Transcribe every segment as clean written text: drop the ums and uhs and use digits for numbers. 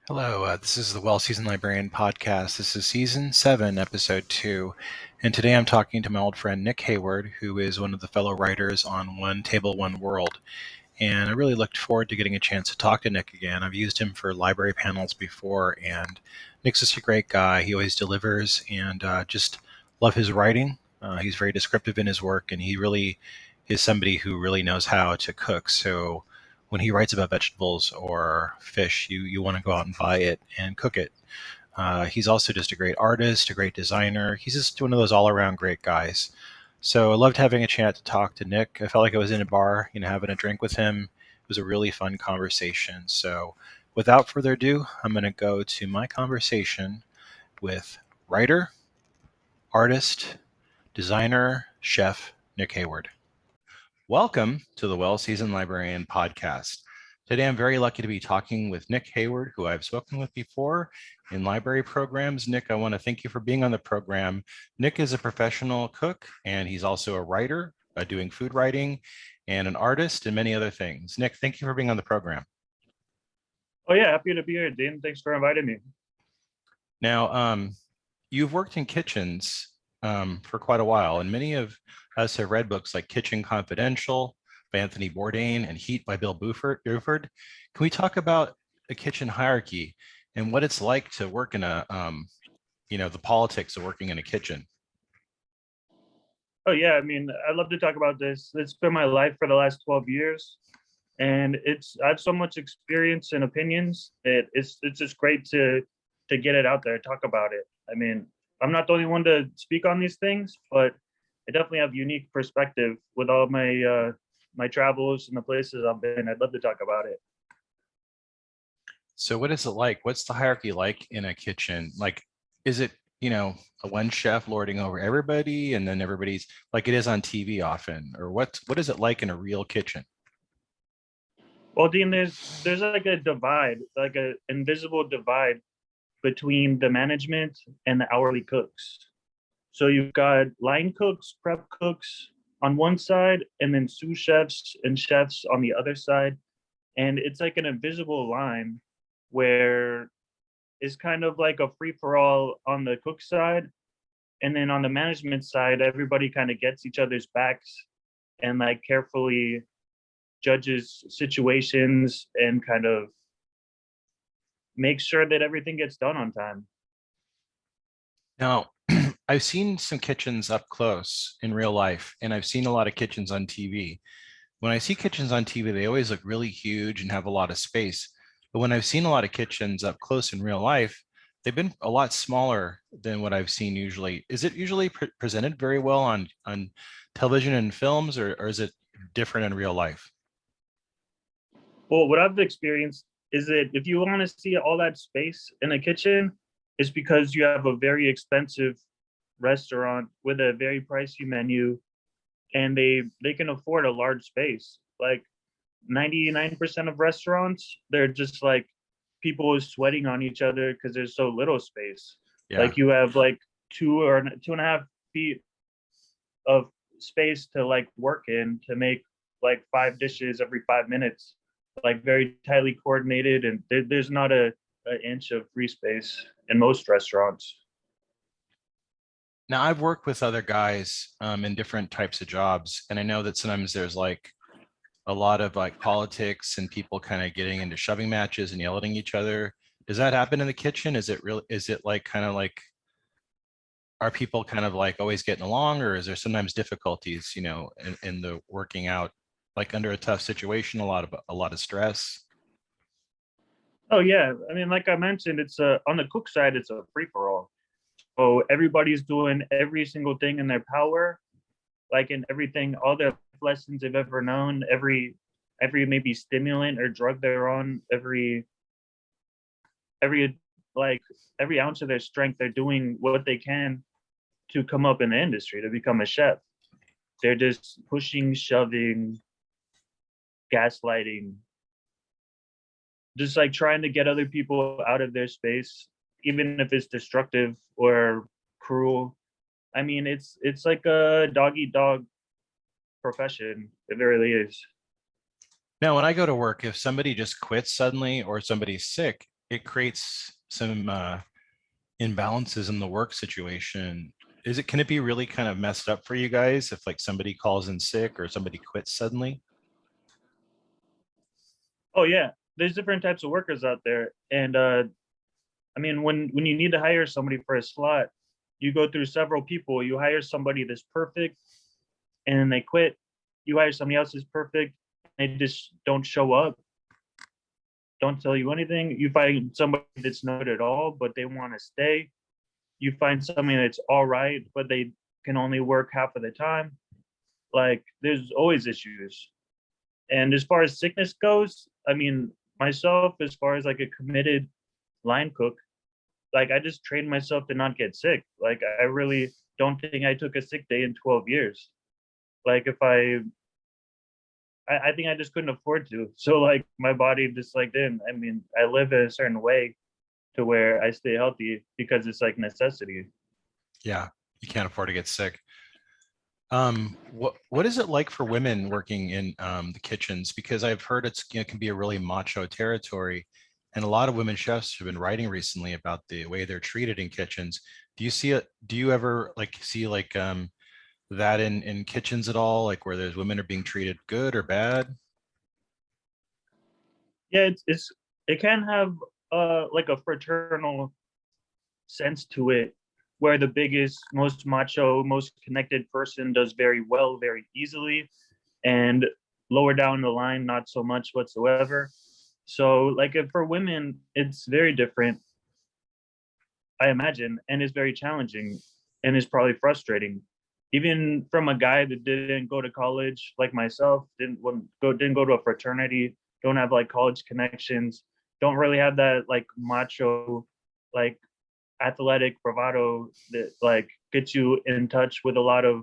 Hello, this is the Well Seasoned Librarian Podcast. This is Season 7, Episode 2. And today I'm talking to my old friend Nick Hayward, who is one of the fellow writers on One Table, One World. And I really looked forward to getting a chance to talk to Nick again. I've used him for library panels before, and Nick's just a great guy. He always delivers, and just love his writing. He's very descriptive in his work, and he really is somebody who really knows how to cook. So when he writes about vegetables or fish, you want to go out and buy it and cook it. He's also just a great artist, a great designer. He's just one of those all-around great guys. So I loved having a chance to talk to Nick. I felt like I was in a bar, having a drink with him. It was a really fun conversation. So without further ado, I'm going to go to my conversation with writer, artist, designer, chef Nick Hayward. Welcome to the Well Seasoned Librarian Podcast. Today, I'm very lucky to be talking with Nick Hayward, who I've spoken with before in library programs. Nick, I want to thank you for being on the program. Nick is a professional cook, and he's also a writer, doing food writing, and an artist, and many other things. Nick, thank you for being on the program. Oh yeah, happy to be here, Dean. Thanks for inviting me. Now, you've worked in kitchens for quite a while, and many of us have read books like Kitchen Confidential by Anthony Bourdain and Heat by Bill Buford. Can we talk about a kitchen hierarchy and what it's like to work in the politics of working in a kitchen? Oh yeah, I'd love to talk about this. It's been my life for the last 12 years, and I have so much experience and opinions that it's just great to get it out there, talk about it. I'm not the only one to speak on these things, but I definitely have unique perspective with all my my travels and the places I've been. I'd love to talk about it. So what is it like? What's the hierarchy like in a kitchen? Like, is it, a one chef lording over everybody and then everybody's like it is on TV often? Or what is it like in a real kitchen? Well, Dean, there's like a divide, like an invisible divide between the management and the hourly cooks. So you've got line cooks, prep cooks on one side, and then sous chefs and chefs on the other side. And it's like an invisible line where it's kind of like a free for all on the cook side. And then on the management side, everybody kind of gets each other's backs and like carefully judges situations and kind of makes sure that everything gets done on time. Now, I've seen some kitchens up close in real life, and I've seen a lot of kitchens on TV. When I see kitchens on TV, they always look really huge and have a lot of space. But when I've seen a lot of kitchens up close in real life, they've been a lot smaller than what I've seen usually. Is it usually presented very well on television and films, or is it different in real life? Well, what I've experienced is that if you want to see all that space in a kitchen, it's because you have a very expensive restaurant with a very pricey menu, and they can afford a large space. Like 99% of restaurants, they're just like people sweating on each other because there's so little space. Yeah. Like you have like 2 or 2.5 feet of space to like work in to make like 5 dishes every 5 minutes, like very tightly coordinated, and there's not an inch of free space in most restaurants. Now, I've worked with other guys in different types of jobs, and I know that sometimes there's like a lot of like politics and people kind of getting into shoving matches and yelling at each other. Does that happen in the kitchen? Is it real? Is it like kind of like, are people kind of like always getting along, or is there sometimes difficulties, in the working out, like under a tough situation, a lot of stress? Oh yeah, like I mentioned, it's on the cook side, it's a free for all. So everybody's doing every single thing in their power, like in everything, all the lessons they've ever known, every maybe stimulant or drug they're on, every like every ounce of their strength, they're doing what they can to come up in the industry to become a chef. They're just pushing, shoving, gaslighting, just like trying to get other people out of their space, even if it's destructive or cruel. It's like a dog eat dog profession. It really is. Now, when I go to work, if somebody just quits suddenly or somebody's sick, it creates some imbalances in the work situation. Can it be really kind of messed up for you guys if like somebody calls in sick or somebody quits suddenly? Oh yeah, there's different types of workers out there, and I mean, when you need to hire somebody for a slot, you go through several people. You hire somebody that's perfect, and then they quit. You hire somebody else that's perfect, they just don't show up, don't tell you anything. You find somebody that's not good at all, but they want to stay. You find somebody that's all right, but they can only work half of the time. Like there's always issues. And as far as sickness goes, I mean, myself, as far as like a committed line cook, like I just trained myself to not get sick. Like I really don't think I took a sick day in 12 years. Like if I think I just couldn't afford to. So like my body just like didn't. I mean, I live in a certain way to where I stay healthy because it's like necessity. Yeah, you can't afford to get sick. What is it like for women working in the kitchens? Because I've heard it can be a really macho territory, and a lot of women chefs have been writing recently about the way they're treated in kitchens. Do you see it? Do you ever like see like that in kitchens at all? Like where there's women are being treated good or bad? Yeah, it can have like a fraternal sense to it where the biggest, most macho, most connected person does very well, very easily, and lower down the line, not so much whatsoever. So, like if for women, it's very different, I imagine, and it's very challenging and it's probably frustrating. Even from a guy that didn't go to college like myself, didn't go to a fraternity, don't have like college connections, don't really have that like macho, like athletic bravado that like gets you in touch with a lot of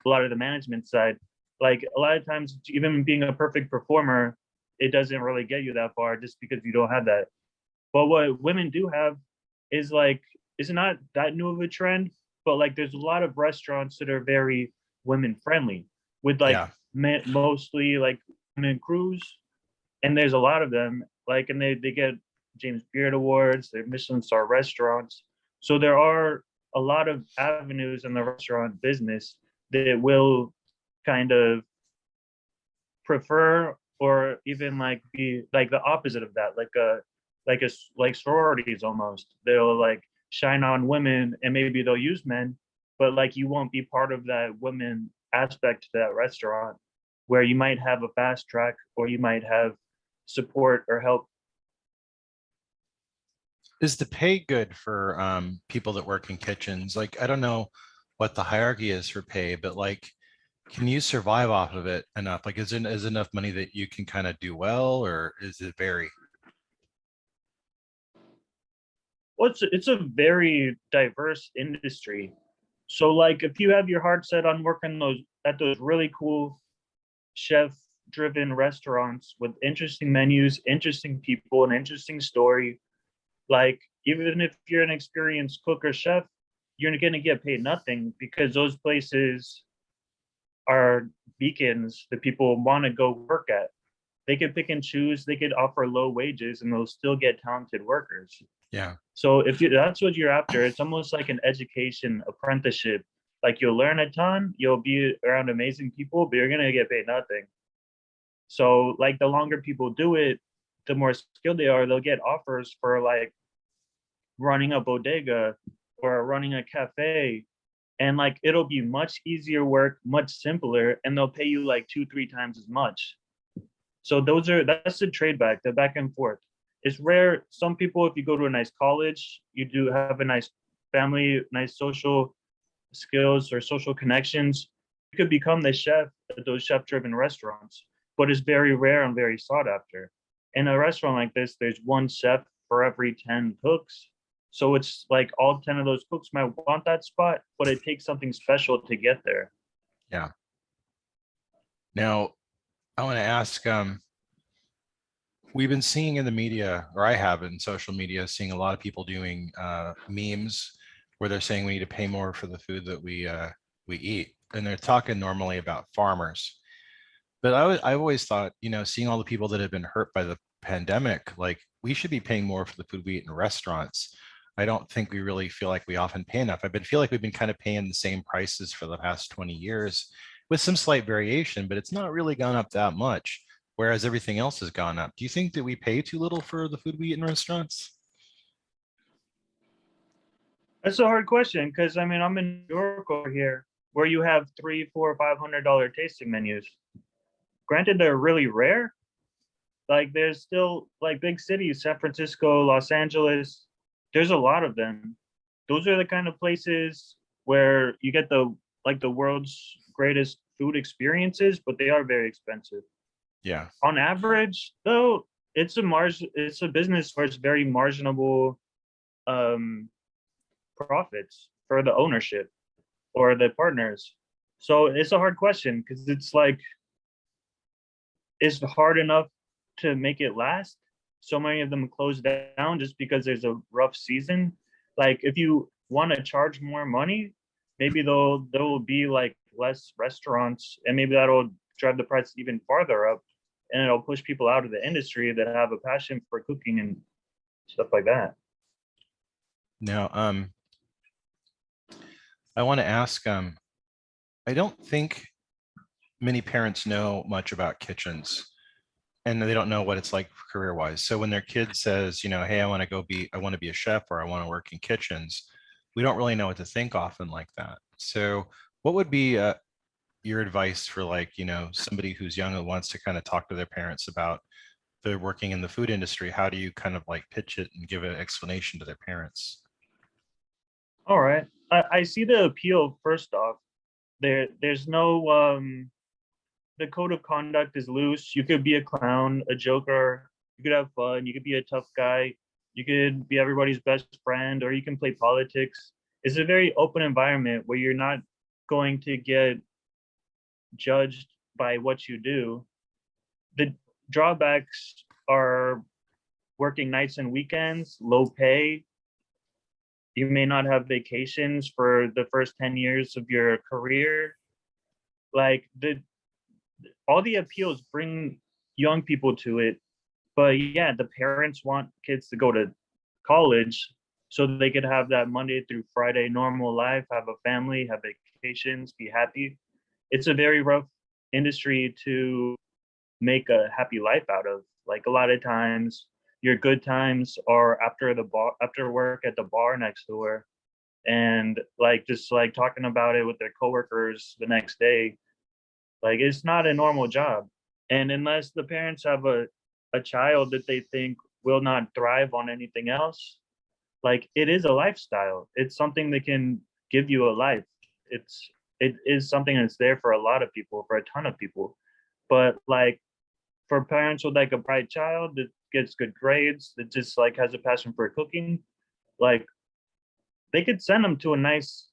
the management side. Like a lot of times, even being a perfect performer, it doesn't really get you that far just because you don't have that. But what women do have is like it's not that new of a trend, but like there's a lot of restaurants that are very women friendly with like Yeah. mostly like women crews, and there's a lot of them. Like, and they get James Beard awards, they're Michelin star restaurants. So there are a lot of avenues in the restaurant business that will kind of prefer or even like be like the opposite of that, like sororities almost. They'll like shine on women and maybe they'll use men, but like you won't be part of that women aspect to that restaurant where you might have a fast track or you might have support or help. Is the pay good for people that work in kitchens? Like, I don't know what the hierarchy is for pay, but like, can you survive off of it enough? Like, is enough money that you can kind of do well, or is it vary? Well, it's a very diverse industry. So like if you have your heart set on working those at those really cool chef driven restaurants with interesting menus, interesting people, an interesting story, like even if you're an experienced cook or chef, you're going to get paid nothing because those places are beacons that people want to go work at. They could pick and choose, they could offer low wages and they'll still get talented workers. Yeah. So if that's what you're after, it's almost like an education apprenticeship. Like you'll learn a ton, you'll be around amazing people, but you're gonna get paid nothing. So like the longer people do it, the more skilled they are, they'll get offers for like running a bodega or running a cafe. And like it'll be much easier work, much simpler, and they'll pay you like 2, 3 times as much. So that's the trade back, the back and forth. It's rare. Some people, if you go to a nice college, you do have a nice family, nice social skills or social connections. You could become the chef at those chef-driven restaurants, but it's very rare and very sought after. In a restaurant like this, there's one chef for every 10 cooks. So it's like all 10 of those cooks might want that spot, but it takes something special to get there. Yeah. Now, I want to ask, we've been seeing in the media, or I have in social media, seeing a lot of people doing memes where they're saying we need to pay more for the food that we eat, and they're talking normally about farmers. But I've always thought, seeing all the people that have been hurt by pandemic, like we should be paying more for the food we eat in restaurants. I don't think we really feel like we often pay enough. Feel like we've been kind of paying the same prices for the past 20 years with some slight variation, but it's not really gone up that much, whereas everything else has gone up. Do you think that we pay too little for the food we eat in restaurants? That's a hard question because I mean I'm in New York over here where you have three, four, $500 tasting menus. Granted, they're really rare. Like there's still like big cities, San Francisco, Los Angeles. There's a lot of them. Those are the kind of places where you get the world's greatest food experiences, but they are very expensive. Yeah. On average, though, it's a business where it's very marginable um profits for the ownership or the partners. So it's a hard question because it's like it's hard enough to make it last. So many of them close down just because there's a rough season. Like if you want to charge more money, maybe there will be like less restaurants and maybe that'll drive the price even farther up and it'll push people out of the industry that have a passion for cooking and stuff like that. Now, I want to ask, I don't think many parents know much about kitchens and they don't know what it's like career wise. So when their kid says, hey, I want to be a chef or I want to work in kitchens, we don't really know what to think often like that. So what would be your advice for somebody who's young and wants to kind of talk to their parents about they're working in the food industry? How do you kind of like pitch it and give an explanation to their parents? All right. I see the appeal first off. There's no the code of conduct is loose. You could be a clown, a joker, you could have fun, you could be a tough guy, you could be everybody's best friend, or you can play politics. It's a very open environment where you're not going to get judged by what you do. The drawbacks are working nights and weekends, low pay. You may not have vacations for the first 10 years of your career. Like all the appeals bring young people to it. But yeah, the parents want kids to go to college so they could have that Monday through Friday normal life, have a family, have vacations, be happy. It's a very rough industry to make a happy life out of. Like a lot of times your good times are after work at the bar next door and like just like talking about it with their coworkers the next day. Like it's not a normal job. And unless the parents have a child that they think will not thrive on anything else, like it is a lifestyle. It's something that can give you a life. It is something that's there for a lot of people, for a ton of people. But like for parents with like a bright child that gets good grades, that just like has a passion for cooking, like they could send them to a nice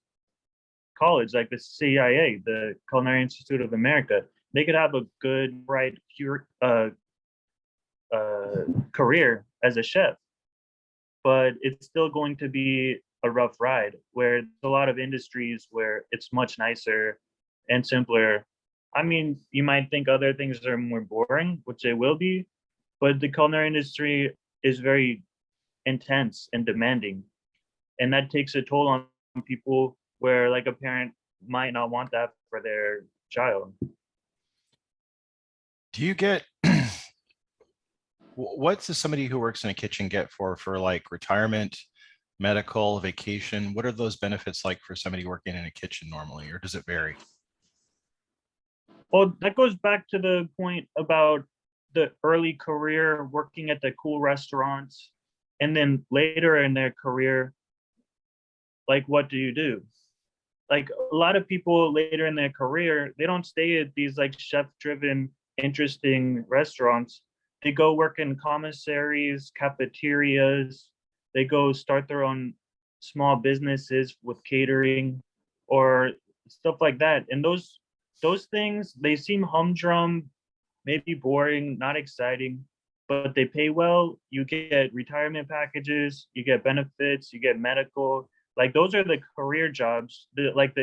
college like the CIA, the Culinary Institute of America. They could have a good, bright, pure career as a chef, but it's still going to be a rough ride where there's a lot of industries where it's much nicer and simpler. I mean, you might think other things are more boring, which they will be, but the culinary industry is very intense and demanding. And that takes a toll on people where like a parent might not want that for their child. Do you get what does somebody who works in a kitchen get for like retirement, medical, vacation? What are those benefits like for somebody working in a kitchen normally, or does it vary? Well, that goes back to the point about the early career working at the cool restaurants and then later in their career, like what do you do? Like a lot of people later in their career, they don't stay at these like chef driven, interesting restaurants. They go work in commissaries, cafeterias. They go start their own small businesses with catering or stuff like that. And those things, they seem humdrum, maybe boring, not exciting, but they pay well. You get retirement packages, you get benefits, you get medical. Like those are the career jobs that like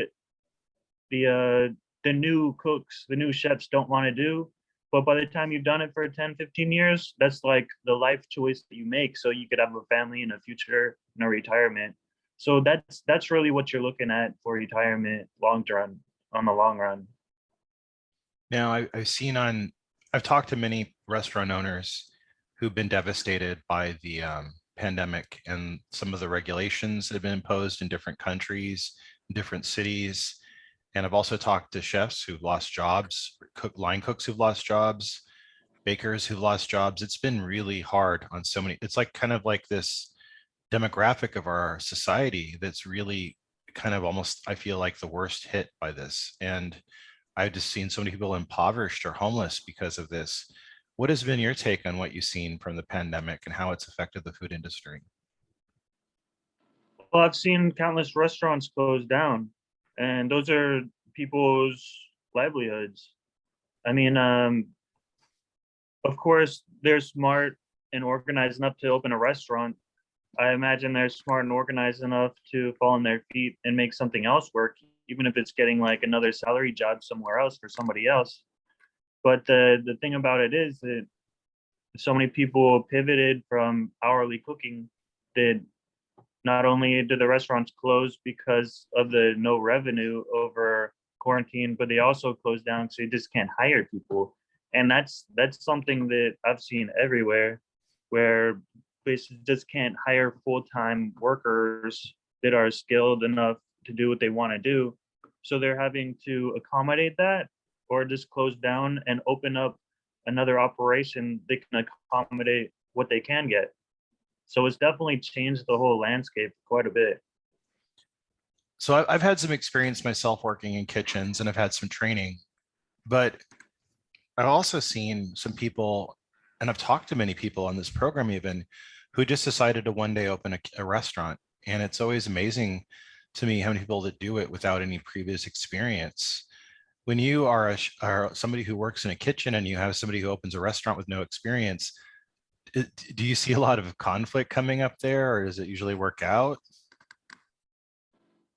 the new cooks, the new chefs don't want to do, But by the time you've done it for 10, 15 years, that's like the life choice that you make. So you could have a family in a future and a retirement. So that's really what you're looking at for retirement on the long run. Now, I've talked to many restaurant owners who've been devastated by the pandemic and some of the regulations that have been imposed in different countries, different cities. And I've also talked to chefs who've lost jobs, line cooks who've lost jobs, bakers who've lost jobs. It's been really hard on so many. It's like kind of like this demographic of our society that's really kind of almost, I feel like, the worst hit by this. And I've just seen so many people impoverished or homeless because of this. What has been your take on what you've seen from the pandemic and how it's affected the food industry? Well, I've seen countless restaurants close down, and those are people's livelihoods. I mean, of course, they're smart and organized enough to open a restaurant. I imagine they're smart and organized enough to fall on their feet and make something else work, even if it's getting like another salary job somewhere else for somebody else. But the thing about it is that so many people pivoted from hourly cooking that not only did the restaurants close because of the no revenue over quarantine, but they also closed down because they just can't hire people. And that's something that I've seen everywhere, where places just can't hire full-time workers that are skilled enough to do what they want to do. So they're having to accommodate that or just close down and open up another operation that can accommodate what they can get. So it's definitely changed the whole landscape quite a bit. So I've had some experience myself working in kitchens and I've had some training, but I've also seen some people, and I've talked to many people on this program even, who just decided to one day open a restaurant. And it's always amazing to me how many people that do it without any previous experience. When you are somebody who works in a kitchen and you have somebody who opens a restaurant with no experience, do you see a lot of conflict coming up there, or does it usually work out?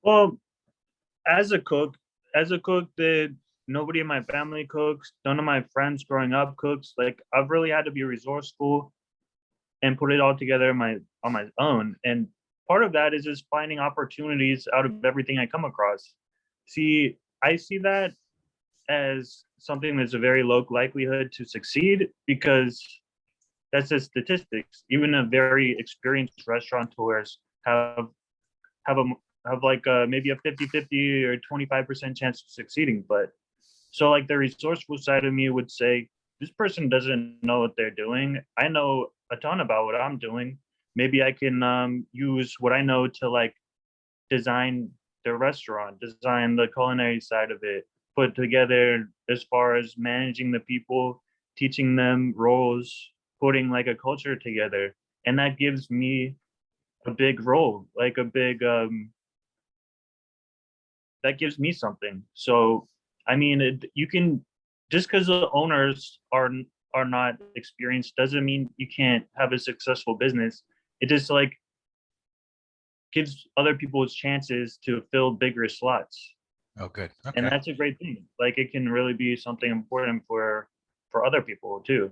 Well, as a cook, that nobody in my family cooks, none of my friends growing up cooks. Like I've really had to be resourceful and put it all together on my own. And part of that is just finding opportunities out of everything I come across. See, I see that as something that's a very low likelihood to succeed because that's just statistics. Even a very experienced restaurateurs have a have like maybe a 50-50 or 25% chance of succeeding. But so like the resourceful side of me would say, this person doesn't know what they're doing. I know a ton about what I'm doing. Maybe I can use what I know to like design the restaurant, design the culinary side of it, put together as far as managing the people, teaching them roles, putting like a culture together. And that gives me a big role, like a big that gives me something. So I mean, you can, just because the owners are not experienced doesn't mean you can't have a successful business. It just like gives other people's chances to fill bigger slots. Oh, good. And Okay. that's a great thing. Like it can really be something important for other people too.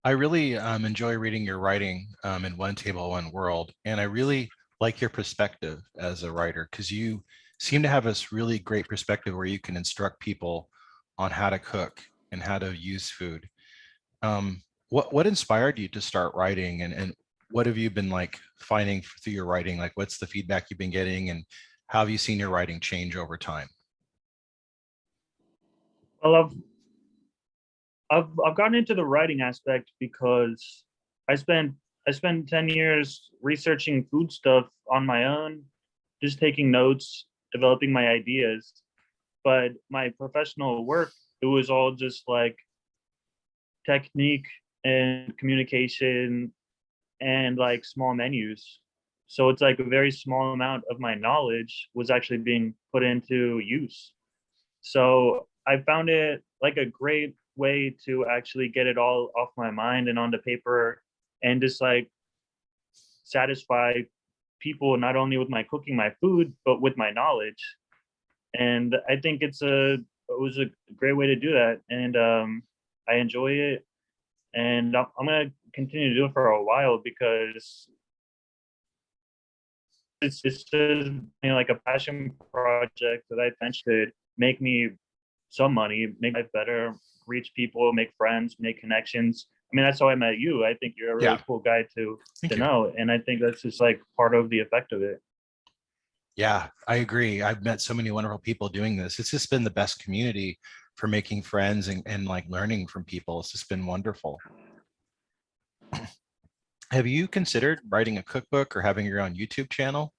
I really enjoy reading your writing in One Table, One World. And I really like your perspective as a writer because you seem to have this really great perspective where you can instruct people on how to cook and how to use food. What inspired you to start writing, and what have you been like finding through your writing? Like, what's the feedback you've been getting, and how have you seen your writing change over time? Well, I've gotten into the writing aspect because I spent I spent 10 years researching food stuff on my own, just taking notes, developing my ideas. But my professional work, it was all just like technique and communication and like small menus. So it's like a very small amount of my knowledge was actually being put into use. So I found it like a great way to actually get it all off my mind and onto paper and just like satisfy people not only with my cooking my food but with my knowledge. And I think it's a was a great way to do that, and I enjoy it, and I'm gonna continue to do it for a while because it's just like a passion project that I think should make me some money, make life better, reach people, make friends, make connections. I mean, that's how I met you. I think you're a really Yeah, cool guy to thank you. know, and I think that's just like part of the effect of it. Yeah, I agree. I've met so many wonderful people doing this. It's just been the best community for making friends and like learning from people. It's just been wonderful. Have you considered writing a cookbook or having your own YouTube channel?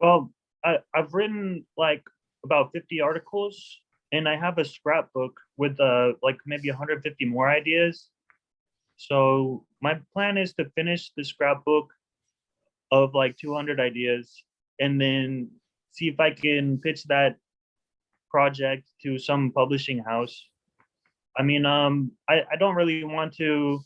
Well, I've written like about 50 articles, and I have a scrapbook with like maybe 150 more ideas. So my plan is to finish the scrapbook of like 200 ideas, and then see if I can pitch that project to some publishing house. I mean, I don't really want to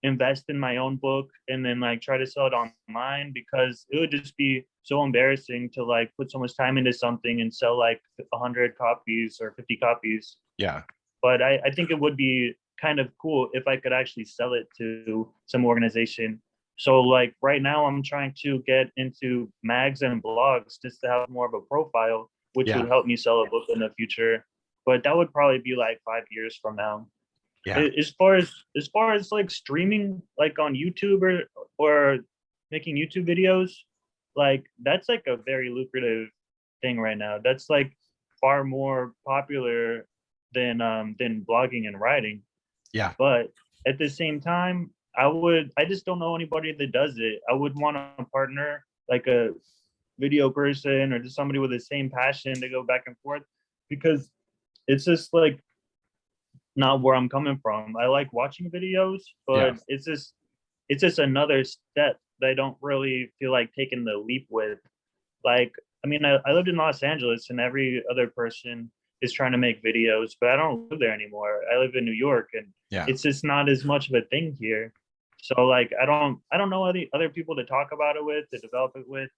invest in my own book and then like try to sell it online, because it would just be so embarrassing to like put so much time into something and sell like 100 copies or 50 copies. Yeah. But I think it would be kind of cool if I could actually sell it to some organization. So like right now I'm trying to get into mags and blogs just to have more of a profile, which Yeah. would help me sell a book in the future. But that would probably be like 5 years from now. Yeah. As far as like streaming like on YouTube or making YouTube videos, like that's like a very lucrative thing right now. That's like far more popular than blogging and writing. Yeah. But at the same time, I just don't know anybody that does it. I would want a partner, like a video person or just somebody with the same passion to go back and forth, because it's just like not where I'm coming from. I like watching videos, Yeah. but it's just another step that I don't really feel like taking the leap with. Like, I mean, I lived in Los Angeles, and every other person is trying to make videos, but I don't live there anymore. I live in New York, and Yeah. it's just not as much of a thing here. So like, I don't know any other people to talk about it with, to develop it with.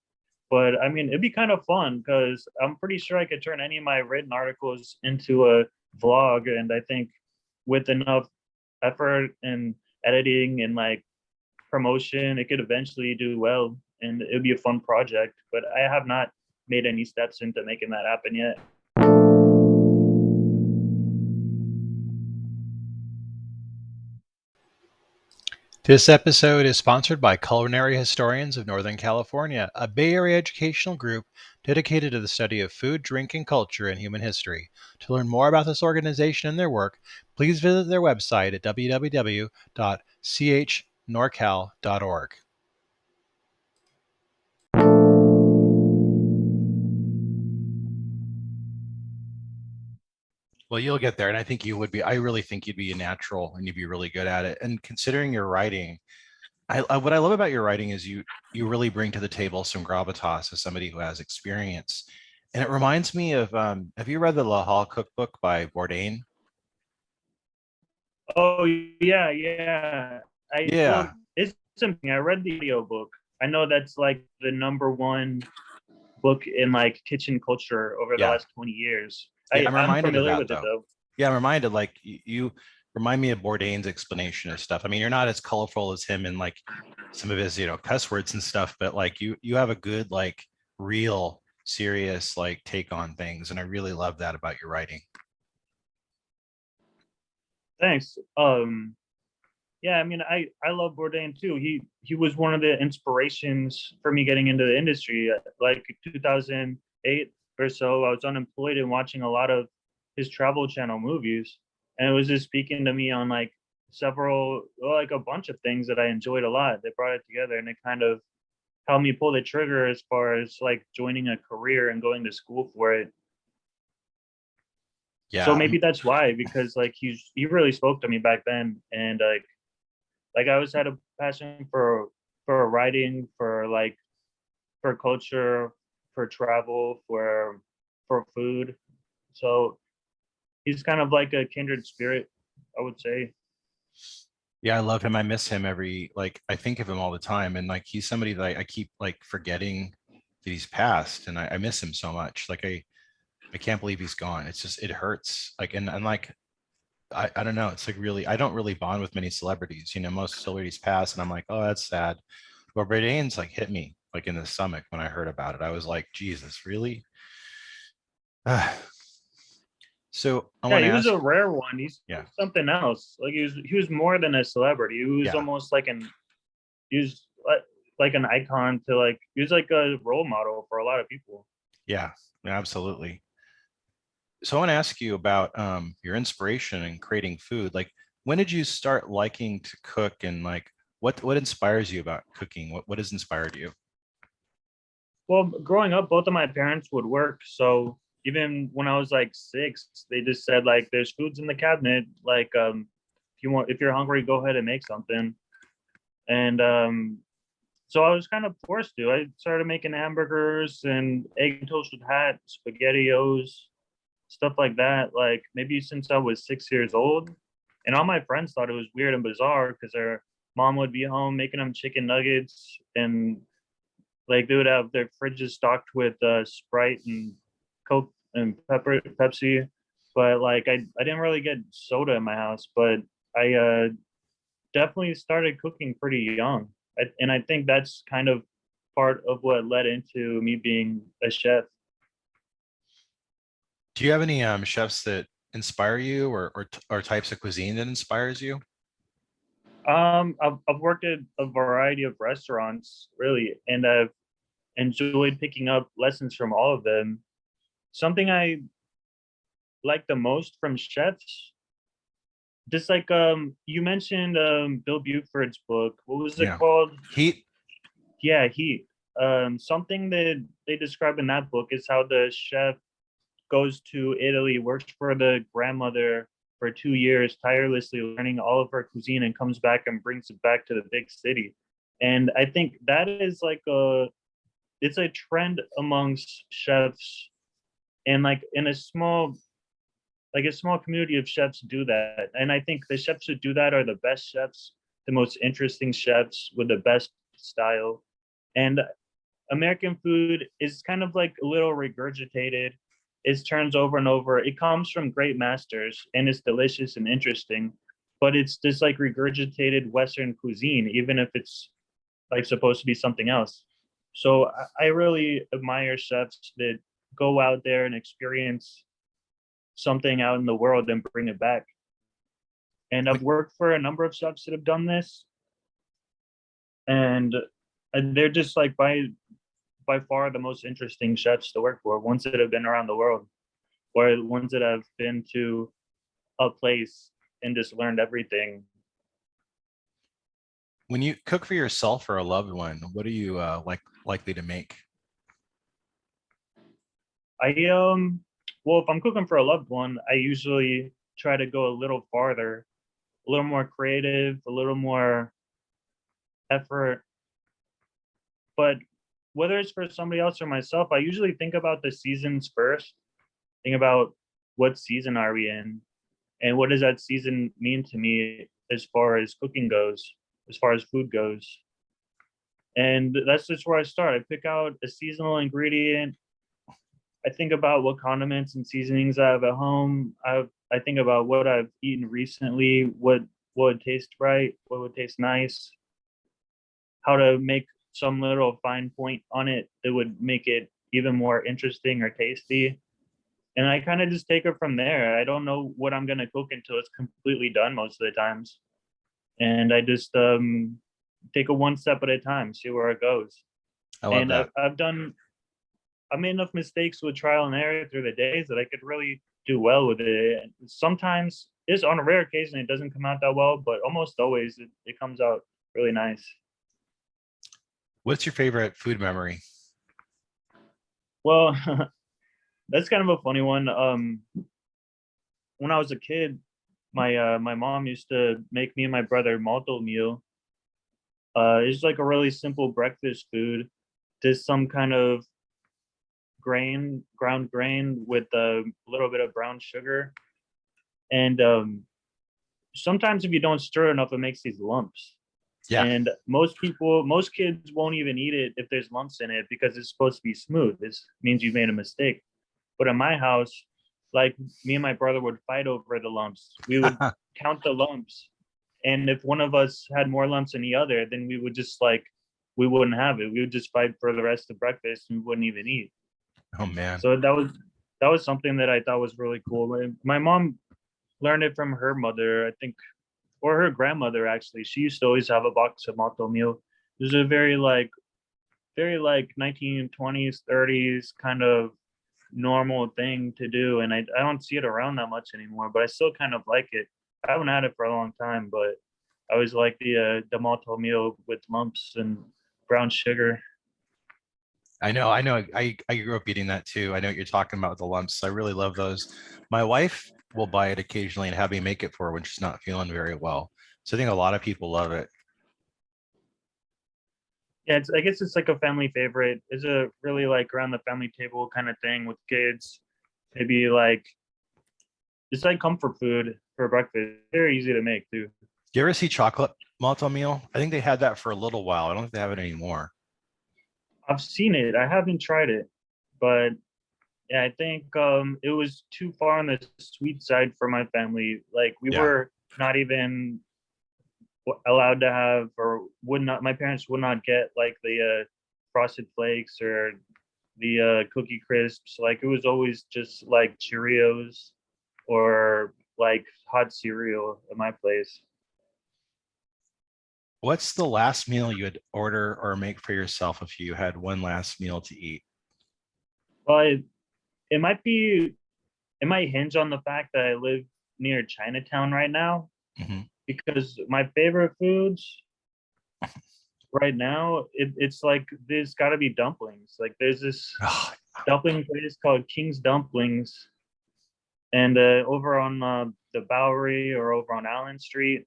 But I mean, it'd be kind of fun because I'm pretty sure I could turn any of my written articles into a vlog. And I think with enough effort and editing and like promotion, it could eventually do well, and it'd be a fun project. But I have not made any steps into making that happen yet. This episode is sponsored by Culinary Historians of Northern California, a Bay Area educational group dedicated to the study of food, drink, and culture in human history. To learn more about this organization and their work, please visit their website at www.chnorcal.org. Well, you'll get there, and I think you would be. I really think you'd be a natural, and you'd be really good at it. And considering your writing, what I love about your writing is you really bring to the table some gravitas as somebody who has experience. And it reminds me of have you read the La Hall cookbook by Bourdain? Oh yeah, yeah. I well, Yeah, it's something. I read the audio book. I know that's like the number one book in like kitchen culture over the yeah, last 20 years. yeah. I'm I'm reminded of familiar that with it though. though. Yeah, I'm reminded like you remind me of Bourdain's explanation of stuff. I mean, you're not as colorful as him in like some of his, cuss words and stuff, but like you have a good like real serious like take on things, and I really love that about your writing. Thanks. Yeah, I mean, I love Bourdain too. He was one of the inspirations for me getting into the industry. Like 2008 or so, I was unemployed and watching a lot of his Travel Channel movies, and it was just speaking to me on like several, well, like a bunch of things that I enjoyed a lot. They brought it together, and it kind of helped me pull the trigger as far as like joining a career and going to school for it. So Yeah, maybe that's why, because like he really spoke to me back then, and like I always had a passion for writing, for like for culture, for travel, for food. So he's kind of like a kindred spirit, I would say. yeah, I love him. I miss him every like I think of him all the time, and like he's somebody that I keep like forgetting that he's passed, and I miss him so much. Like I can't believe he's gone. It's just, it hurts. Like, and like, I don't know. It's like really, I don't really bond with many celebrities. You know, most celebrities pass, and I'm like, oh, that's sad. But Bourdain's like hit me like in the stomach when I heard about it. I was like, Jesus, really? So I Yeah, want to he was ask, a rare one. yeah, He's something else. Like he was more than a celebrity. He was yeah, almost like he was like an icon to like he was like a role model for a lot of people. yeah, absolutely. So I want to ask you about your inspiration in creating food. Like, when did you start liking to cook, and like, what inspires you about cooking? What has inspired you? Well, growing up, both of my parents would work, so even when I was like 6, they just said like, "There's foods in the cabinet. Like, if you're hungry, go ahead and make something." And so I was kind of forced to. I started making hamburgers and egg toast with hat, spaghettios, stuff like that. Like maybe since I was 6 years old, and all my friends thought it was weird and bizarre because their mom would be home making them chicken nuggets, and like they would have their fridges stocked with Sprite and Coke and Pepsi. But like I didn't really get soda in my house, but I definitely started cooking pretty young. And I think that's kind of part of what led into me being a chef. Do you have any chefs that inspire you, or types of cuisine that inspires you? I've worked at a variety of restaurants, really, and I've enjoyed picking up lessons from all of them. Something I like the most from chefs, just like you mentioned Bill Buford's book. What was it Yeah, called? heat. Yeah, Heat. Something that they describe in that book is how the chef goes to Italy, works for the grandmother for 2 years, tirelessly learning all of her cuisine, and comes back and brings it back to the big city. And I think that is like it's a trend amongst chefs, and like in a small community of chefs do that. And I think the chefs who do that are the best chefs, the most interesting chefs with the best style. And American food is kind of like a little regurgitated. It turns over and over. It comes from great masters and it's delicious and interesting, but it's just like regurgitated Western cuisine, even if it's like supposed to be something else. So I really admire chefs that go out there and experience something out in the world and bring it back. And I've Wait, worked for a number of chefs that have done this, and they're just like by far the most interesting chefs to work for, ones that have been around the world, or ones that have been to a place and just learned everything. when you cook for yourself or a loved one, what are you likely to make? I well, if I'm cooking for a loved one, I usually try to go a little farther, a little more creative, a little more effort. But whether it's for somebody else or myself, I usually think about the seasons first. Think about what season are we in, and what does that season mean to me as far as cooking goes, as far as food goes. And that's just where I start. I pick out a seasonal ingredient. I think about what condiments and seasonings I have at home. I think about what I've eaten recently, what would taste right, what would taste nice, how to make some little fine point on it that would make it even more interesting or tasty. And I kind of just take it from there. I don't know what I'm gonna cook until it's completely done most of the times, and I just take it one step at a time, see where it goes. I love And that. I've made enough mistakes with trial and error through the days that I could really do well with it. Sometimes, is on a rare occasion, it doesn't come out that well, but almost always it comes out really nice. What's your favorite food memory? Well, that's kind of a funny one. When I was a kid, my mom used to make me and my brother malto meal. It's like a really simple breakfast food, just some kind of ground grain with a little bit of brown sugar. And sometimes if you don't stir enough, it makes these lumps. Yeah, And most kids won't even eat it if there's lumps in it because it's supposed to be smooth. This means you've made a mistake. But in my house, like me and my brother would fight over the lumps. We would count the lumps. And if one of us had more lumps than the other, then we would just like, we wouldn't have it. We would just fight for the rest of breakfast and we wouldn't even eat. Oh man. So that was something that I thought was really cool. My mom learned it from her mother, I think, or her grandmother actually. She used to always have a box of malto meal. It was a very like 1920s, 30s kind of normal thing to do. And I don't see it around that much anymore, but I still kind of like it. I haven't had it for a long time, but I always like the malto meal with lumps and brown sugar. I know. I grew up eating that too. I know what you're talking about with the lumps. I really love those. My wife will buy it occasionally and have me make it for her when she's not feeling very well. So I think a lot of people love it. Yeah, I guess it's like a family favorite. It's a really like around the family table kind of thing with kids. Maybe like it's like comfort food for breakfast. Very easy to make too. Do you ever see chocolate malto meal? I think they had that for a little while. I don't think they have it anymore. I've seen it. I haven't tried it, but yeah, I think it was too far on the sweet side for my family. Like we Yeah. were not even allowed to have, or would not. My parents would not get like the frosted flakes or the cookie crisps. Like it was always just like Cheerios or like hot cereal at my place. What's the last meal you would order or make for yourself if you had one last meal to eat? Well, it might be, it might hinge on the fact that I live near Chinatown right now, Hmm. because my favorite foods right now, it's like there's got to be dumplings. Like there's this Oh, dumpling place called King's Dumplings, and over on the Bowery or over on Allen Street,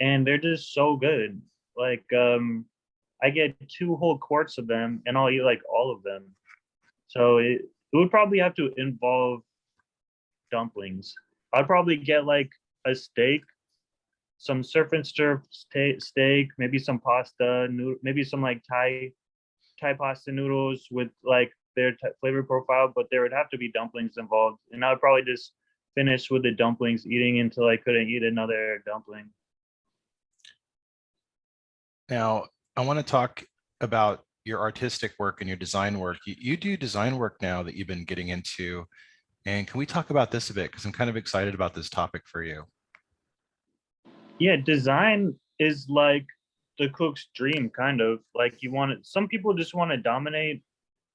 and they're just so good. Like I get two whole quarts of them, and I'll eat like all of them. So it would probably have to involve dumplings. I'd probably get like a steak, some surf and stir steak, maybe some pasta, maybe some like Thai pasta noodles with like their flavor profile, but there would have to be dumplings involved. And I would probably just finish with the dumplings, eating until I couldn't eat another dumpling. now I want to talk about your artistic work and your design work. You do design work now that you've been getting into. And can we talk about this a bit? Because I'm kind of excited about this topic for you. Yeah, design is like the cook's dream, kind of. Like you want it, some people just want to dominate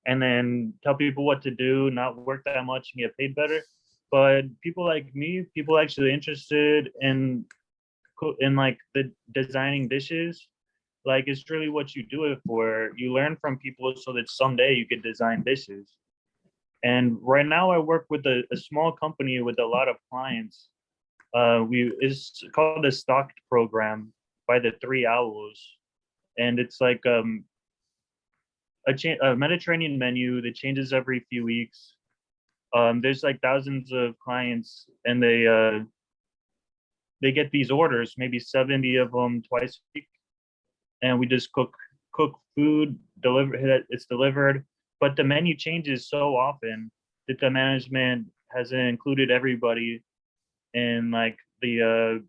and then tell people what to do, not work that much and get paid better. But people like me, people actually interested in like the designing dishes, like it's really what you do it for. You learn from people so that someday you could design dishes. And right now I work with a small company with a lot of clients. We It's called the Stocked program by the Three Owls, and it's like a Mediterranean menu that changes every few weeks. There's like thousands of clients, and they get these orders, maybe 70 of them twice a week, and we just cook food, deliver it. It's delivered, but the menu changes so often that the management hasn't included everybody in like the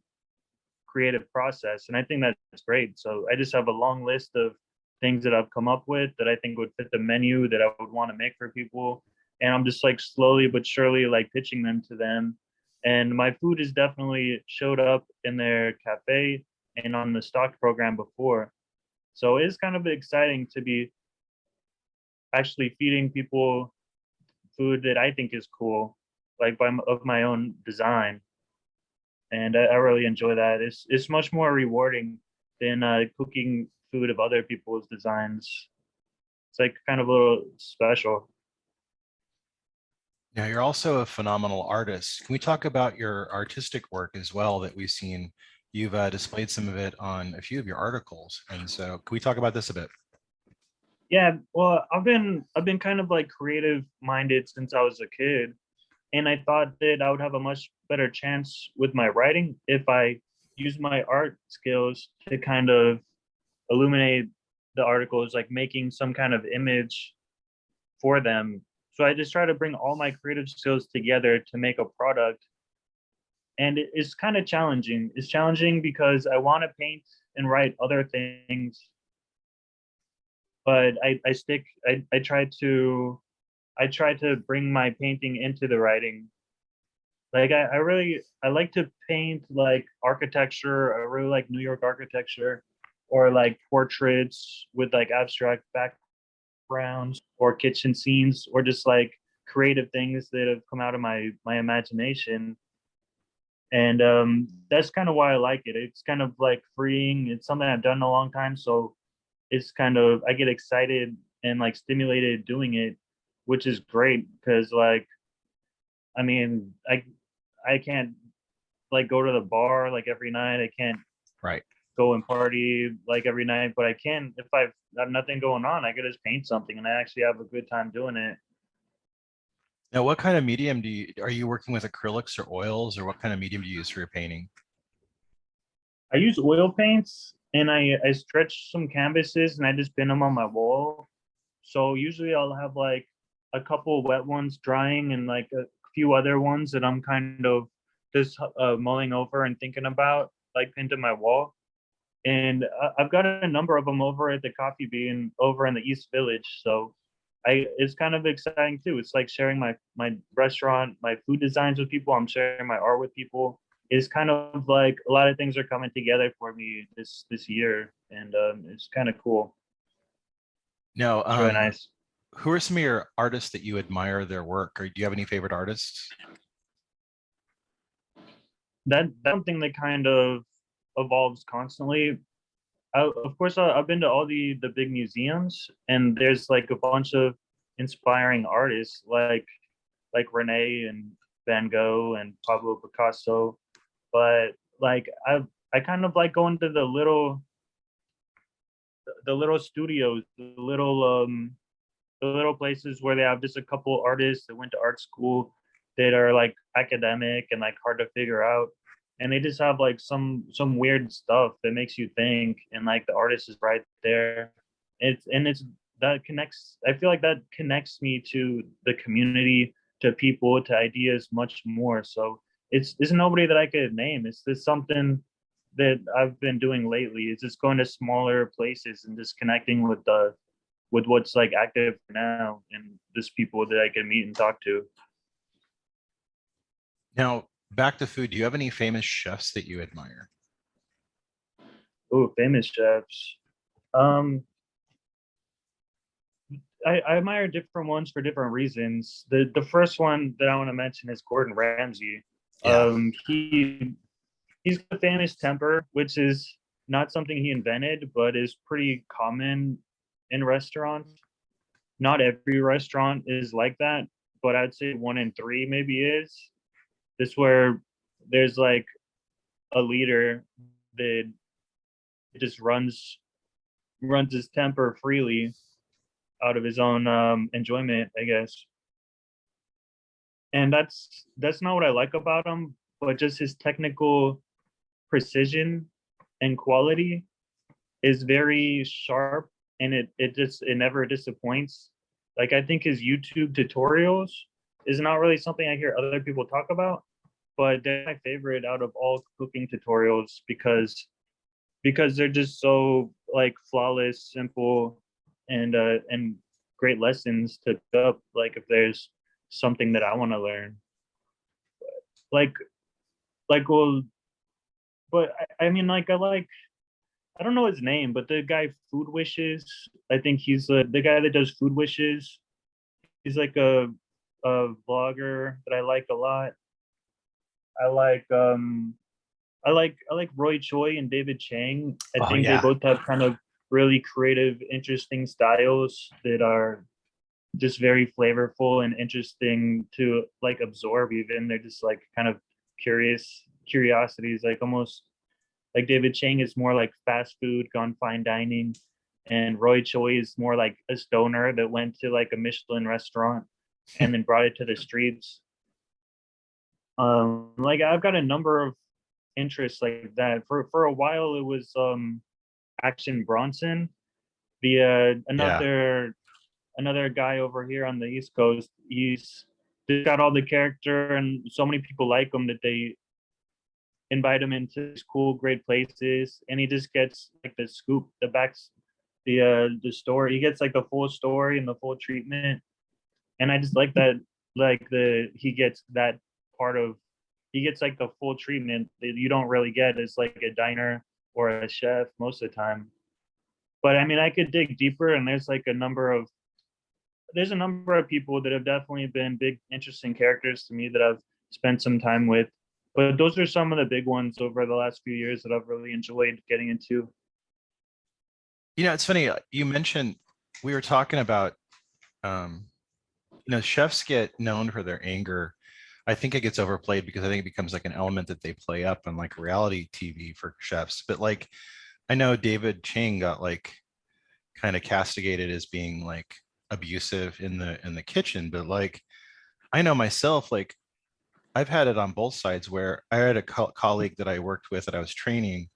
creative process, and I think that's great. So I just have a long list of things that I've come up with that I think would fit the menu that I would want to make for people, and I'm just like slowly but surely like pitching them to them. And my food has definitely showed up in their cafe and on the stock program before. So it's kind of exciting to be actually feeding people food that I think is cool, like of my own design. And I really enjoy that. It's much more rewarding than cooking food of other people's designs. It's like kind of a little special. Now, you're also a phenomenal artist. Can we talk about your artistic work as well that we've seen? You've displayed some of it on a few of your articles. And so can we talk about this a bit? Yeah, well, I've been kind of like creative minded since I was a kid, and I thought that I would have a much better chance with my writing if I use my art skills to kind of illuminate the articles, like making some kind of image for them, So I just try to bring all my creative skills together to make a product. And it's kind of challenging. It's challenging because I want to paint and write other things, but I try to bring my painting into the writing. Like I like to paint like architecture. I really like New York architecture, or like portraits with like abstract backgrounds, or kitchen scenes, or just like creative things that have come out of my imagination. And that's kind of why I like it. It's kind of like freeing. It's something I've done a long time, so it's kind of, I get excited and like stimulated doing it, which is great because like, I mean, I can't like go to the bar like every night. I can't Right. go and party like every night, but I can, if I have nothing going on, I could just paint something and I actually have a good time doing it. Now, what kind of medium are you working with, acrylics or oils, or what kind of medium do you use for your painting? I use oil paints, and I stretch some canvases and I just pin them on my wall. So usually I'll have like a couple wet ones drying and like a few other ones that I'm kind of just mulling over and thinking about, like pinned to my wall. And I've got a number of them over at the Coffee Bean over in the East Village. So it's kind of exciting too. It's like sharing my restaurant, my food designs with people. I'm sharing my art with people. It's kind of like a lot of things are coming together for me this year, and it's kind of cool. Now, It's really nice. who are some of your artists that you admire their work, or do you have any favorite artists? That's something that kind of evolves constantly. Of course, I've been to all the big museums, and there's like a bunch of inspiring artists like Rene and Van Gogh and Pablo Picasso. But like I kind of like going to the little studios, the little places where they have just a couple artists that went to art school that are like academic and like hard to figure out, and they just have like some weird stuff that makes you think, and like the artist is right there. It's that connects, I feel like that connects me to the community, to people, to ideas much more. So it's nobody that I could name. It's just something that I've been doing lately. It's just going to smaller places and just connecting with what's like active now, and just people that I can meet and talk to. Now, back to food. Do you have any famous chefs that you admire? Oh, famous chefs. Um, I admire different ones for different reasons. The first one that I want to mention is Gordon Ramsay. Yeah. He's a famous temper, which is not something he invented, but is pretty common in restaurants. Not every restaurant is like that, but I'd say one in three maybe is. This where there's like a leader that just runs his temper freely out of his own enjoyment, I guess. And that's not what I like about him, but just his technical precision and quality is very sharp, and it never disappoints. Like I think his YouTube tutorials is not really something I hear other people talk about, but they're my favorite out of all cooking tutorials because they're just so like flawless, simple, and great lessons to pick up. Like if there's something that I want to learn, like well, but I mean like I don't know his name, but the guy Food Wishes, I think he's the guy that does Food Wishes. He's like a vlogger that I like a lot. I like I like Roy Choi and David Chang. I Oh think they yeah. both have kind of really creative, interesting styles that are just very flavorful and interesting to like absorb even. They're just like kind of curiosities, like almost like David Chang is more like fast food, gone fine dining, and Roy Choi is more like a stoner that went to like a Michelin restaurant and then brought it to the streets. Like I've got a number of interests like that. For a while, it was Action Bronson, the Yeah. another guy over here on the East Coast. He's got all the character, and so many people like him that they invite him into these cool, great places, and he just gets like the scoop, the story. He gets like the full story and the full treatment, and I just like that. Like he gets that part of he gets like the full treatment that you don't really get as like a diner or a chef most of the time. But I mean, I could dig deeper, and there's a number of people that have definitely been big, interesting characters to me that I've spent some time with. But those are some of the big ones over the last few years that I've really enjoyed getting into. It's funny. You mentioned we were talking about, chefs get known for their anger. I think it gets overplayed because I think it becomes like an element that they play up on like reality TV for chefs. But like, I know David Chang got like kind of castigated as being like abusive in the kitchen, but like, I know myself, like I've had it on both sides where I had a colleague that I worked with that I was training,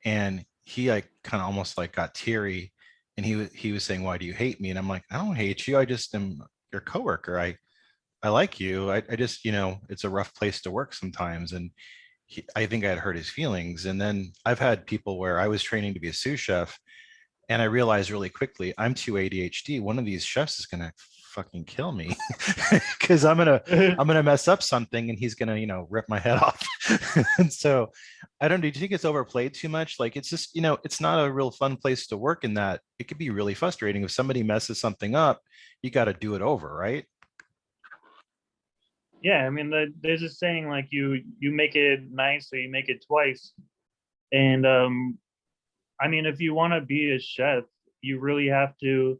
and he like kind of almost like got teary, and he was saying, "Why do you hate me?" And I'm like, "I don't hate you. I just am your coworker. I like you. I just, it's a rough place to work sometimes." And I think I had hurt his feelings. And then I've had people where I was training to be a sous chef, and I realized really quickly I'm too ADHD. One of these chefs is gonna fucking kill me because I'm gonna mess up something, and he's gonna rip my head off. And so I don't know. Do you think it's overplayed too much? Like it's just it's not a real fun place to work. In that it could be really frustrating if somebody messes something up. You got to do it over, right? Yeah, I mean, there's a saying like you make it nice or you make it twice. And I mean, if you want to be a chef, you really have to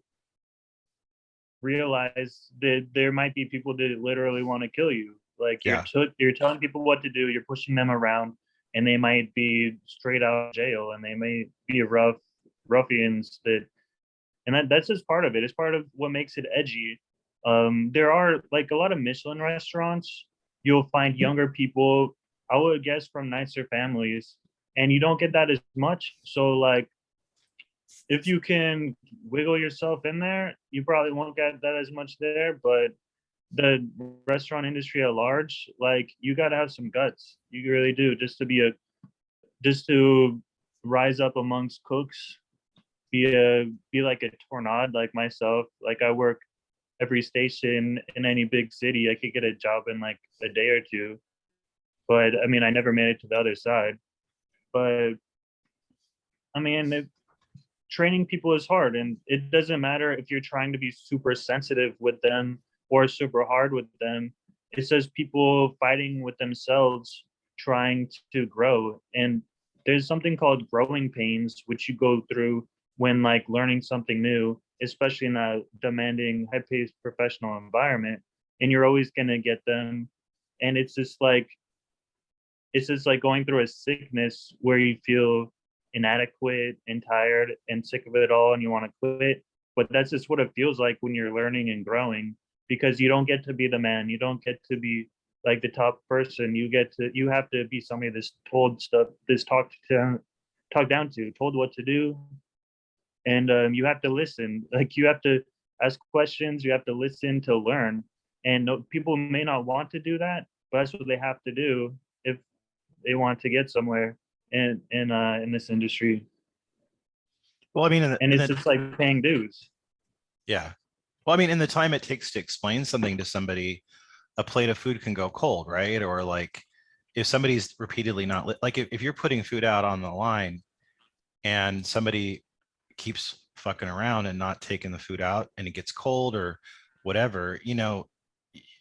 realize that there might be people that literally want to kill you. Like Yeah. you're telling people what to do, you're pushing them around, and they might be straight out of jail, and they may be ruffians and that's just part of it. It's part of what makes it edgy. There are like a lot of Michelin restaurants. You'll find younger people, I would guess from nicer families, and you don't get that as much. So like if you can wiggle yourself in there, you probably won't get that as much there. But the restaurant industry at large, like you got to have some guts. You really do, just to rise up amongst cooks, be like a tornado like myself. Like I work every station in any big city. I could get a job in like a day or two. But I mean, I never made it to the other side. But I mean, training people is hard, and it doesn't matter if you're trying to be super sensitive with them or super hard with them. It's just people fighting with themselves, trying to grow. And there's something called growing pains, which you go through when like learning something new, especially in a demanding, high-paced professional environment. And you're always gonna get them. And it's just like going through a sickness where you feel inadequate and tired and sick of it all and you want to quit. But that's just what it feels like when you're learning and growing, because you don't get to be the man. You don't get to be like the top person. You have to be somebody that's told stuff, that's talked down to, told what to do. And you have to listen. Like you have to ask questions. You have to listen to learn. And people may not want to do that, but that's what they have to do if they want to get somewhere in this industry. Well, I mean, And it's just like paying dues. yeah. Well, I mean, in the time it takes to explain something to somebody, a plate of food can go cold, right? Or like if somebody's repeatedly not like if you're putting food out on the line and somebody keeps fucking around and not taking the food out and it gets cold or whatever,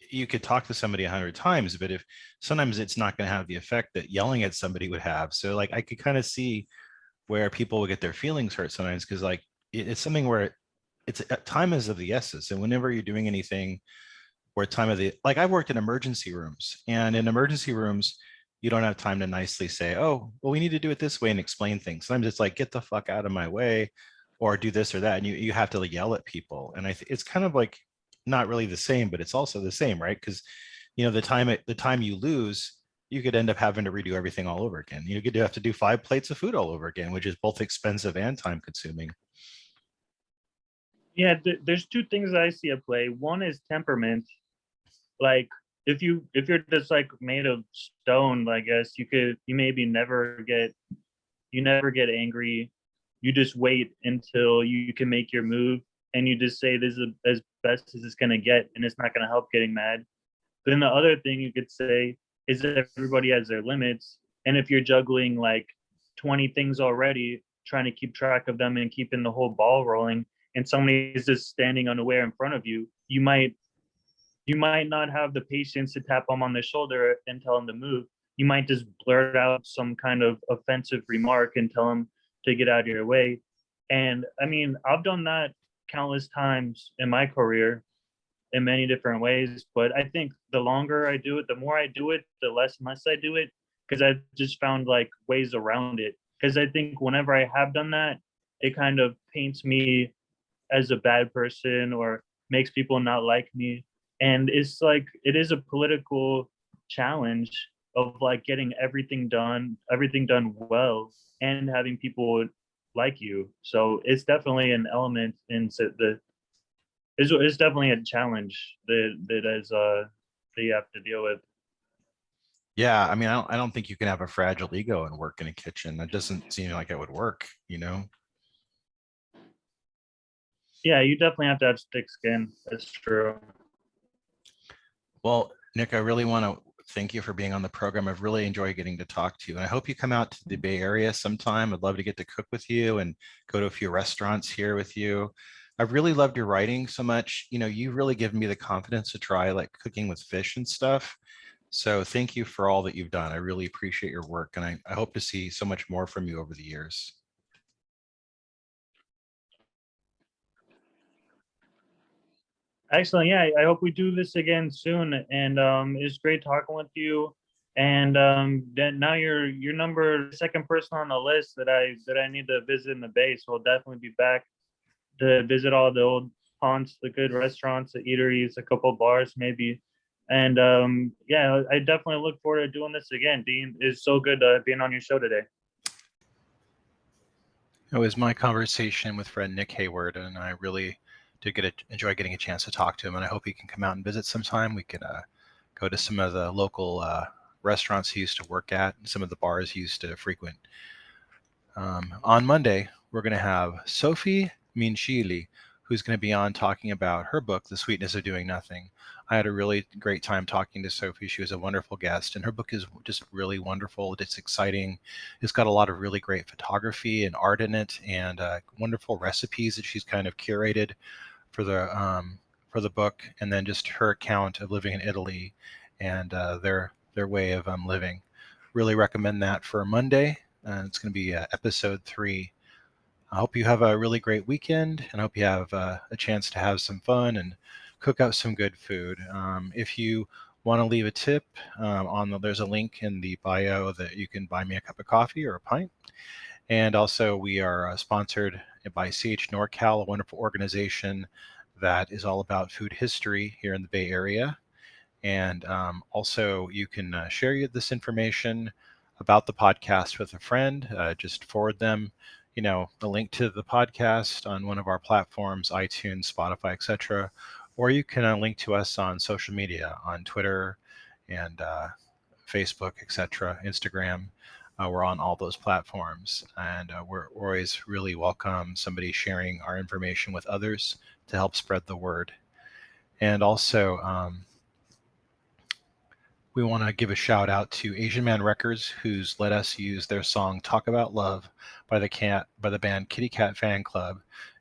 you could talk to somebody 100 times, but if sometimes it's not going to have the effect that yelling at somebody would have. So like I could kind of see where people would get their feelings hurt sometimes, because like it's something where it's time is of the essence. And whenever you're doing anything where time of the like I've worked in emergency rooms, and in emergency rooms you don't have time to nicely say, oh well, we need to do it this way and explain things. Sometimes it's like, get the fuck out of my way, or do this or that, and you have to like yell at people. And it's kind of like not really the same, but it's also the same, right? Because the time you lose, you could end up having to redo everything all over again. You could have to do 5 plates of food all over again, which is both expensive and time consuming. Yeah, there's two things I see at play. One is temperament. Like if you're just like made of stone, I guess you maybe never get angry. You just wait until you can make your move, and you just say this is as best as it's gonna get, and it's not gonna help getting mad. Then the other thing you could say is that everybody has their limits, and if you're juggling like 20 things already, trying to keep track of them and keeping the whole ball rolling, and somebody is just standing unaware in front of you, you might not have the patience to tap them on the shoulder and tell them to move. You might just blurt out some kind of offensive remark and tell them to get out of your way. And I mean, I've done that countless times in my career in many different ways. But I think the longer I do it, the more I do it, the less I do it, because I've just found like ways around it. Because I think whenever I have done that, it kind of paints me as a bad person or makes people not like me. And it's like it is a political challenge of like getting everything done well, and having people like you. So it's definitely an element in the it's definitely a challenge that you have to deal with. Yeah, I mean, I don't think you can have a fragile ego and work in a kitchen. That doesn't seem like it would work, you know? Yeah, you definitely have to have thick skin. That's true. Well, Nick, I really want to thank you for being on the program. I've really enjoyed getting to talk to you. And I hope you come out to the Bay Area sometime. I'd love to get to cook with you and go to a few restaurants here with you. I've really loved your writing so much. You know, you've really given me the confidence to try like cooking with fish and stuff. So thank you for all that you've done. I really appreciate your work. And I hope to see so much more from you over the years. Excellent. Yeah, I hope we do this again soon. And it's great talking with you. And then now you're number second person on the list that I need to visit in the Bay. So I'll definitely be back to visit all the old haunts, the good restaurants, the eateries, a couple bars maybe. And yeah, I definitely look forward to doing this again. Dean, it's so good being on your show today. It was my conversation with friend Nick Hayward, and I really did enjoy getting a chance to talk to him. And I hope he can come out and visit sometime. We can go to some of the local restaurants he used to work at, and some of the bars he used to frequent. On Monday, we're going to have Sophie Minchili, who's going to be on talking about her book, The Sweetness of Doing Nothing. I had a really great time talking to Sophie. She was a wonderful guest, and her book is just really wonderful. It's exciting. It's got a lot of really great photography and art in it, and wonderful recipes that she's kind of curated for the book, and then just her account of living in Italy and their way of living. Really recommend that for Monday. It's going to be episode 3. I hope you have a really great weekend, and I hope you have a chance to have some fun and cook out some good food. If you want to leave a tip, there's a link in the bio that you can buy me a cup of coffee or a pint. And also, we are sponsored by CH NorCal, a wonderful organization that is all about food history here in the Bay Area. And also, you can share this information about the podcast with a friend. Just forward them, the link to the podcast on one of our platforms, iTunes, Spotify, etc. Or you can link to us on social media, on Twitter and Facebook, etc., Instagram. We're on all those platforms, and we're always really welcome somebody sharing our information with others to help spread the word. And also, we want to give a shout out to Asian Man Records, who's let us use their song "Talk About Love" by the band Kitty Cat Fan Club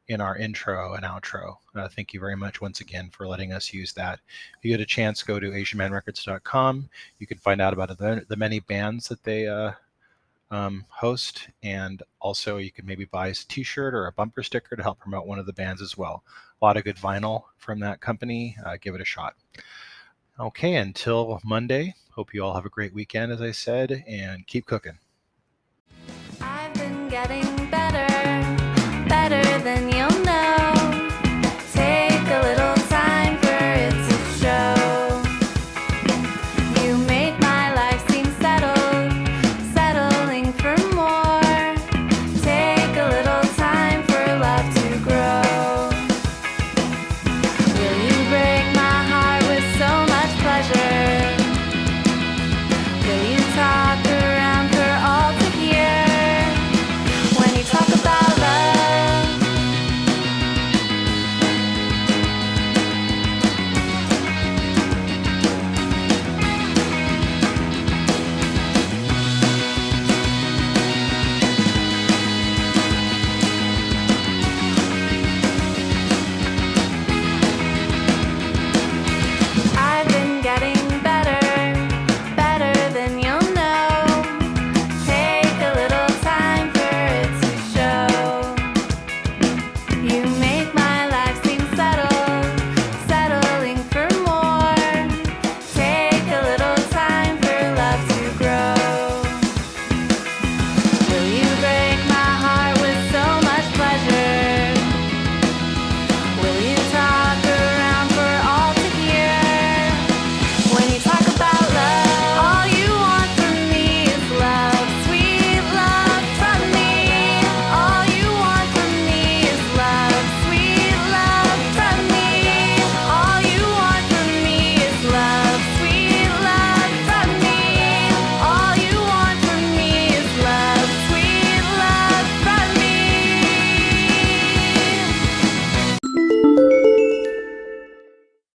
in our intro and outro. Thank you very much once again for letting us use that. If you get a chance, go to asianmanrecords.com. You can find out about the many bands that they host, and also you can maybe buy a t-shirt or a bumper sticker to help promote one of the bands as well. A lot of good vinyl from that company. Give it a shot. Okay, until Monday, hope you all have a great weekend, as I said, and keep cooking. I've been getting